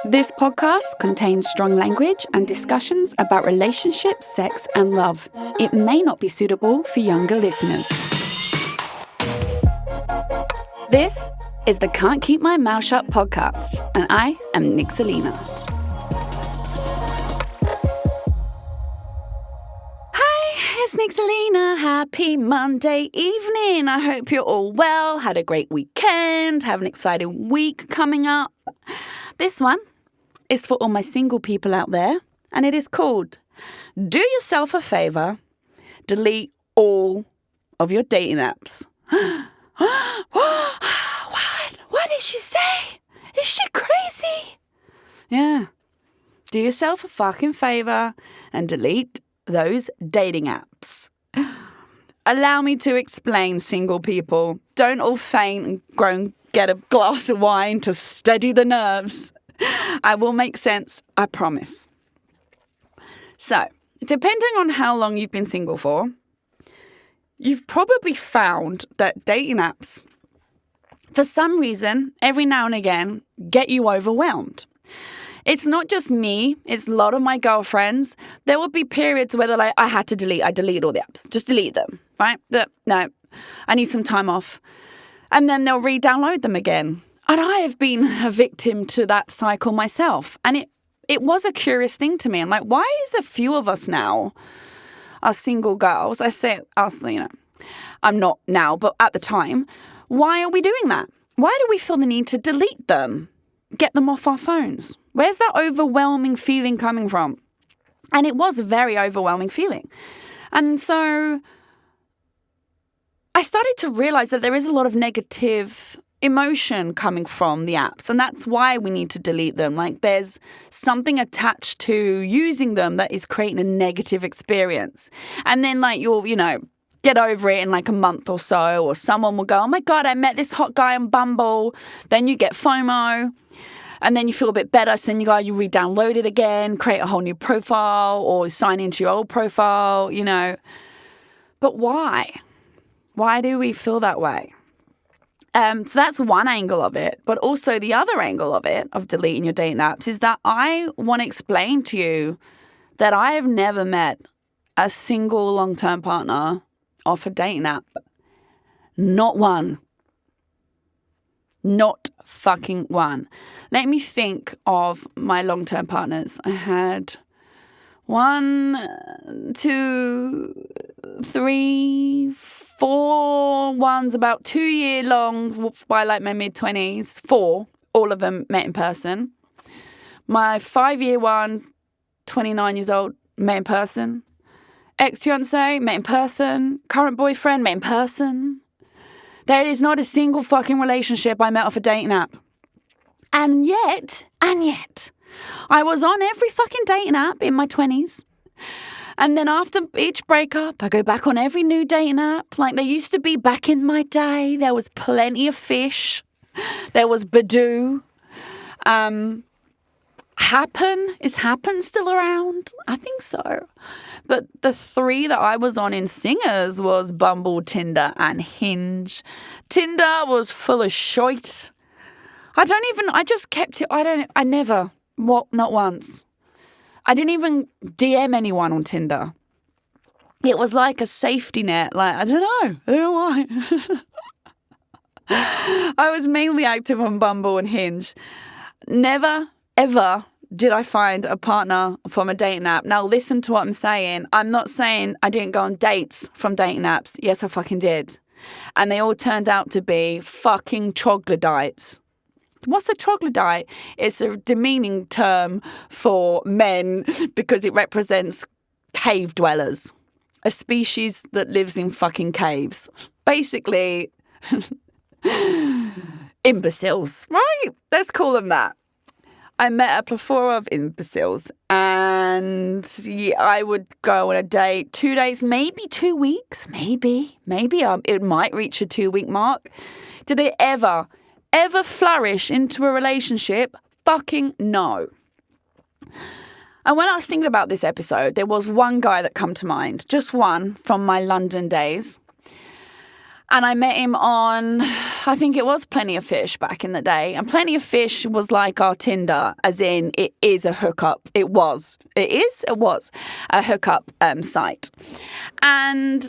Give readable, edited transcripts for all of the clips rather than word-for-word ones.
This podcast contains strong language and discussions about relationships, sex, and love. It may not be suitable for younger listeners. This is the Can't Keep My Mouth Shut podcast, and I am Nixalina. Hi, it's Nixalina. Happy Monday evening. I hope you're all well, had a great weekend, have an exciting week coming up. This one is for all my single people out there, and it is called Do Yourself a Favour, Delete All of Your Dating Apps. What did she say? Is she crazy? Yeah. Do yourself a fucking favour and delete those dating apps. Allow me to explain, single people. Don't all faint and go and get a glass of wine to steady the nerves. I will make sense, I promise. So, depending on how long you've been single for, you've probably found that dating apps, for some reason, every now and again, get you overwhelmed. It's not just me, it's a lot of my girlfriends. There would be periods where they're like, I deleted all the apps. Just delete them, right? No, I need some time off. And then they'll re-download them again. And I have been a victim to that cycle myself. And it was a curious thing to me. I'm like, why is a few of us now, us single girls, I say us, I'm not now, but at the time, why are we doing that? Why do we feel the need to delete them, get them off our phones? Where's that overwhelming feeling coming from? And it was a very overwhelming feeling. And so I started to realize that there is a lot of negative emotion coming from the apps, and that's why we need to delete them. Like, there's something attached to using them that is creating a negative experience. And then you'll, get over it in a month or so, or someone will go, oh my God, I met this hot guy on Bumble. Then you get FOMO, and then you feel a bit better. So then you re-download it again, create a whole new profile, or sign into your old profile, But why? Why do we feel that way? So that's one angle of it. But also the other angle of it, of deleting your dating apps, is that I want to explain to you that I have never met a single long-term partner off a dating app. Not one. Not fucking one. Let me think of my long-term partners. I had 1, 2, 3, 4 ones about 2 year long by my mid-20s. 4, all of them met in person. My 5-year one, 29 years old, met in person. Ex-fiancé, met in person. Current boyfriend, met in person. There is not a single fucking relationship I met off a dating app. And yet, I was on every fucking dating app in my 20s. And then after each breakup, I go back on every new dating app. Like they used to be back in my day. There was plenty of fish. There was Badoo. Happen? Is Happen still around? I think so. But the 3 that I was on in singers was Bumble, Tinder, and Hinge. Tinder was full of shite. I just kept it, not once. I didn't even DM anyone on Tinder. It was like a safety net. I don't know why. I was mainly active on Bumble and Hinge. Never, ever did I find a partner from a dating app. Now, listen to what I'm saying. I'm not saying I didn't go on dates from dating apps. Yes, I fucking did. And they all turned out to be fucking troglodytes. What's a troglodyte? It's a demeaning term for men because it represents cave dwellers, a species that lives in fucking caves. Basically, imbeciles, right? Let's call them that. I met a plethora of imbeciles, and I would go on a date, 2 days, maybe 2 weeks, maybe it might reach a 2-week mark. Did it ever flourish into a relationship? Fucking no. And when I was thinking about this episode, there was one guy that come to mind, just one from my London days. And I met him on, I think it was Plenty of Fish back in the day. And Plenty of Fish was like our Tinder, as in it is a hookup. It was a hookup site. And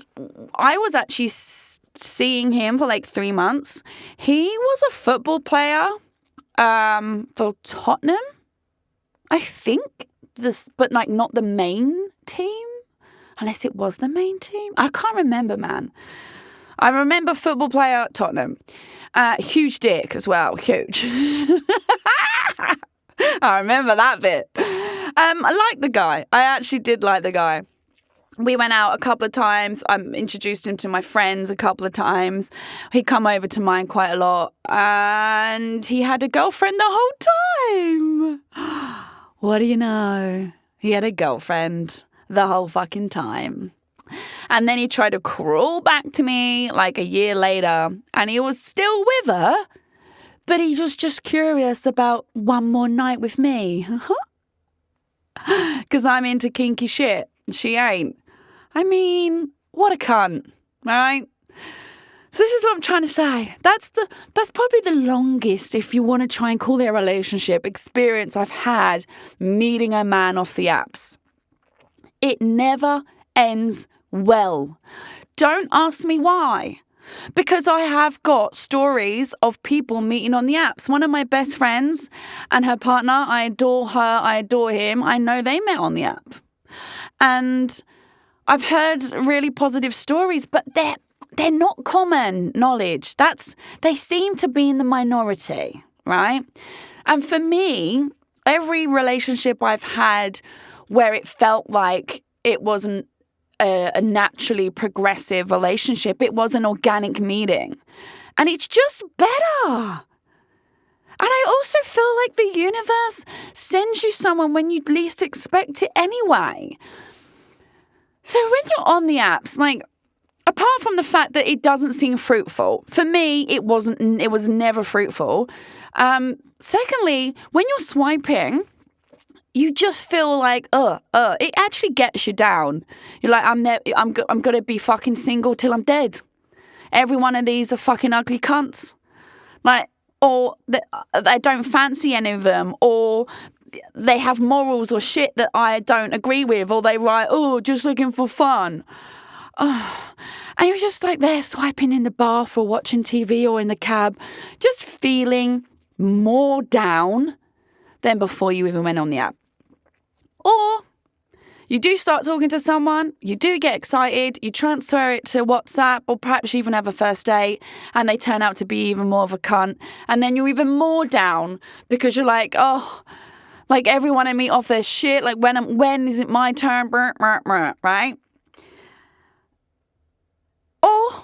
I was actually seeing him for like 3 months. He was a football player for Tottenham, I think. But like not the main team, unless it was the main team. I can't remember, man. I remember football player at Tottenham. Huge dick as well. Huge. I remember that bit. I liked the guy. I actually did like the guy. We went out a couple of times. I introduced him to my friends a couple of times. He'd come over to mine quite a lot. And he had a girlfriend the whole time. What do you know? He had a girlfriend the whole fucking time. And then he tried to crawl back to me like a year later, and he was still with her, but he was just curious about one more night with me. Because I'm into kinky shit. She ain't. I mean, what a cunt, right? So this is what I'm trying to say. That's probably the longest, if you want to try and call it a relationship, experience I've had meeting a man off the apps. It never ends well. Don't ask me why. Because I have got stories of people meeting on the apps. One of my best friends and her partner, I adore her, I adore him. I know they met on the app. And I've heard really positive stories, but they're not common knowledge. They seem to be in the minority, right? And for me, every relationship I've had where it felt like it wasn't a naturally progressive relationship, it was an organic meeting. And it's just better. And I also feel like the universe sends you someone when you least expect it anyway. So when you're on the apps, like, apart from the fact that it doesn't seem fruitful, for me, it was never fruitful. Secondly, when you're swiping, you just feel like, it actually gets you down. You're like, I'm going to be fucking single till I'm dead. Every one of these are fucking ugly cunts. Like, or I don't fancy any of them, or they have morals or shit that I don't agree with, or they write, just looking for fun. Oh, and you're just like there swiping in the bath or watching TV or in the cab, just feeling more down than before you even went on the app. Or you do start talking to someone, you do get excited, you transfer it to WhatsApp, or perhaps you even have a first date, and they turn out to be even more of a cunt. And then you're even more down because you're like, like everyone I meet off their shit, like when is it my turn, right? Or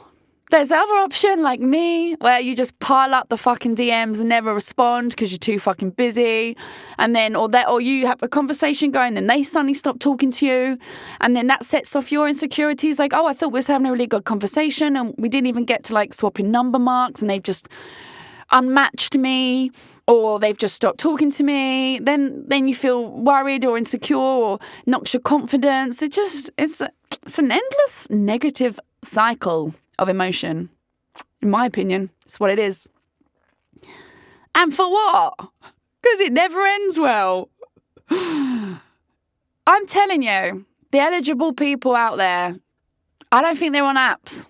there's the other option, like me, where you just pile up the fucking DMs and never respond because you're too fucking busy. And then, or you have a conversation going, then they suddenly stop talking to you. And then that sets off your insecurities. Like, I thought we were having a really good conversation and we didn't even get to like swapping number marks, and they've just unmatched me, or they've just stopped talking to me. Then you feel worried or insecure, or knocks your confidence. It's an endless negative cycle of emotion. In my opinion, it's what it is. And for what? Because it never ends well. I'm telling you, the eligible people out there, I don't think they're on apps.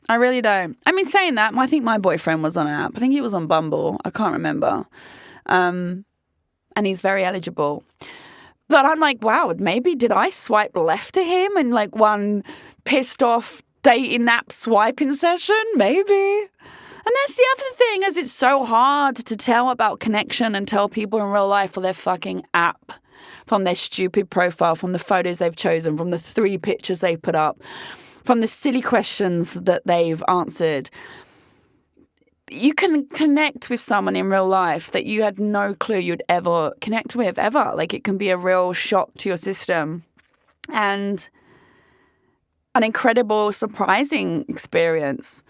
I really don't. I mean, saying that, I think my boyfriend was on an app. I think he was on Bumble. I can't remember. And he's very eligible. But I'm like, wow, maybe did I swipe left to him in like one pissed off dating app swiping session? Maybe. And that's the other thing, is it's so hard to tell about connection and tell people in real life for their fucking app, from their stupid profile, from the photos they've chosen, from the 3 pictures they put up, from the silly questions that they've answered. You can connect with someone in real life that you had no clue you'd ever connect with, ever. Like, it can be a real shock to your system. And an incredible, surprising experience.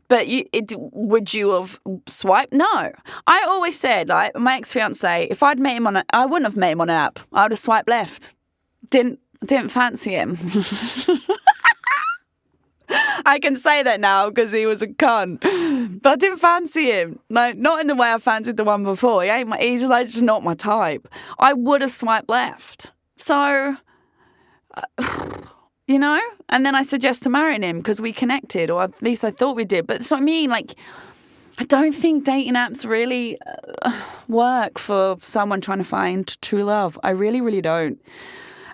But would you have swiped? No. I always said, like, my ex-fiancé, if I'd met him I wouldn't have met him on an app. I would have swiped left. Didn't fancy him. I can say that now because he was a cunt. But I didn't fancy him. No, not in the way I fancied the one before. He's like just not my type. I would have swiped left. So, you know? And then I suggested marrying him because we connected, or at least I thought we did. But that's what I mean. Like, I don't think dating apps really work for someone trying to find true love. I really, really don't.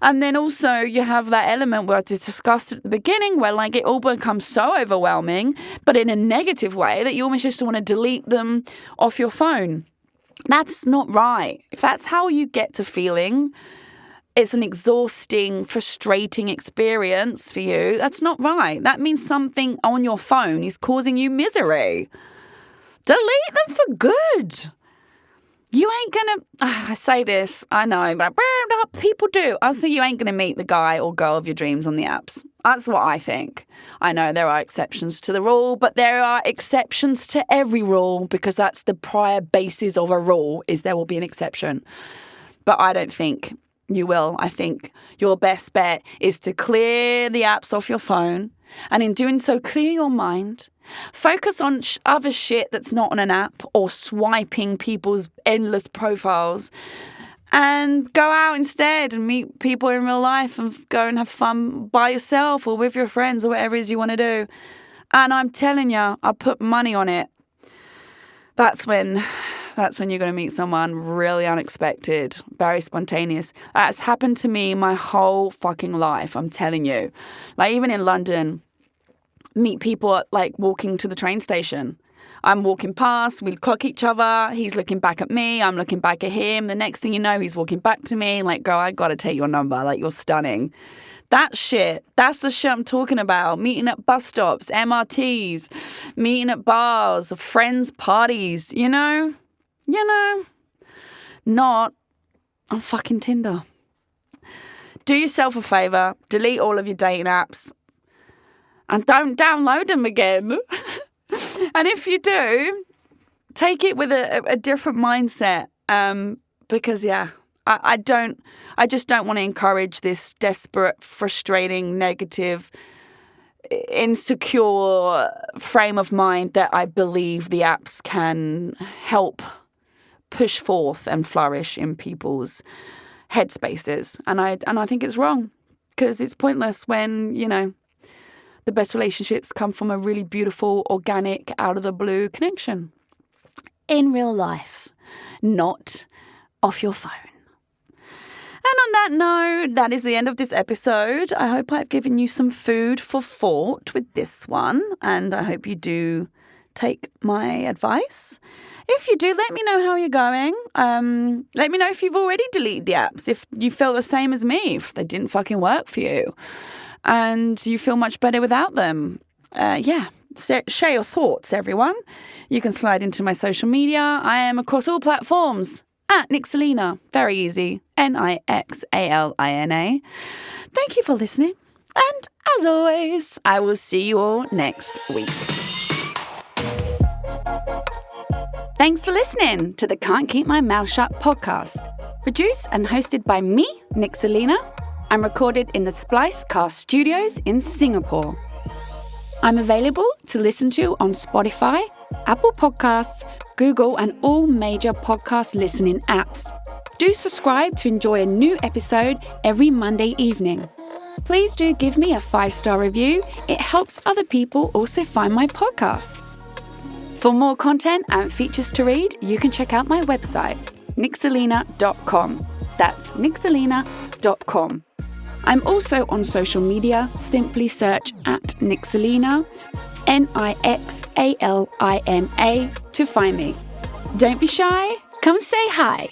And then also you have that element where I discussed at the beginning where like it all becomes so overwhelming, but in a negative way that you almost just want to delete them off your phone. That's not right. If that's how you get to feeling, it's an exhausting, frustrating experience for you. That's not right. That means something on your phone is causing you misery. Delete them for good. You ain't gonna, I say this, I know, but people do. I say you ain't gonna meet the guy or girl of your dreams on the apps. That's what I think. I know there are exceptions to the rule, but there are exceptions to every rule because that's the prior basis of a rule, is there will be an exception. But I don't think you will. I think your best bet is to clear the apps off your phone, and in doing so, clear your mind. Focus on other shit that's not on an app or swiping people's endless profiles, and go out instead and meet people in real life and go and have fun by yourself or with your friends or whatever it is you want to do. And I'm telling you, I put money on it. That's when you're going to meet someone really unexpected, very spontaneous. That's happened to me my whole fucking life, I'm telling you. Like even in London, meet people at, like walking to the train station. I'm walking past, we clock each other, he's looking back at me, I'm looking back at him. The next thing you know, he's walking back to me, like, girl, I gotta take your number, like, you're stunning. That shit, that's the shit I'm talking about. Meeting at bus stops, MRTs, meeting at bars, friends' parties, you know? Not on fucking Tinder. Do yourself a favour, delete all of your dating apps, and don't download them again. And if you do, take it with a different mindset. Because, I just don't want to encourage this desperate, frustrating, negative, insecure frame of mind that I believe the apps can help push forth and flourish in people's headspaces. And I think it's wrong because it's pointless when, the best relationships come from a really beautiful, organic, out-of-the-blue connection. In real life, not off your phone. And on that note, that is the end of this episode. I hope I've given you some food for thought with this one, and I hope you do take my advice. If you do, let me know how you're going. Let me know if you've already deleted the apps, if you feel the same as me, if they didn't fucking work for you. And you feel much better without them. Share your thoughts, everyone. You can slide into my social media. I am across all platforms at Nixalina. Very easy. Nixalina. Thank you for listening. And as always, I will see you all next week. Thanks for listening to the Can't Keep My Mouth Shut podcast. Produced and hosted by me, Nixalina. I'm recorded in the Splicecast Studios in Singapore. I'm available to listen to on Spotify, Apple Podcasts, Google, and all major podcast listening apps. Do subscribe to enjoy a new episode every Monday evening. Please do give me a 5-star review. It helps other people also find my podcast. For more content and features to read, you can check out my website, nixalina.com. That's nixalina.com. I'm also on social media. Simply search at Nixalina, Nixalina, to find me. Don't be shy. Come say hi.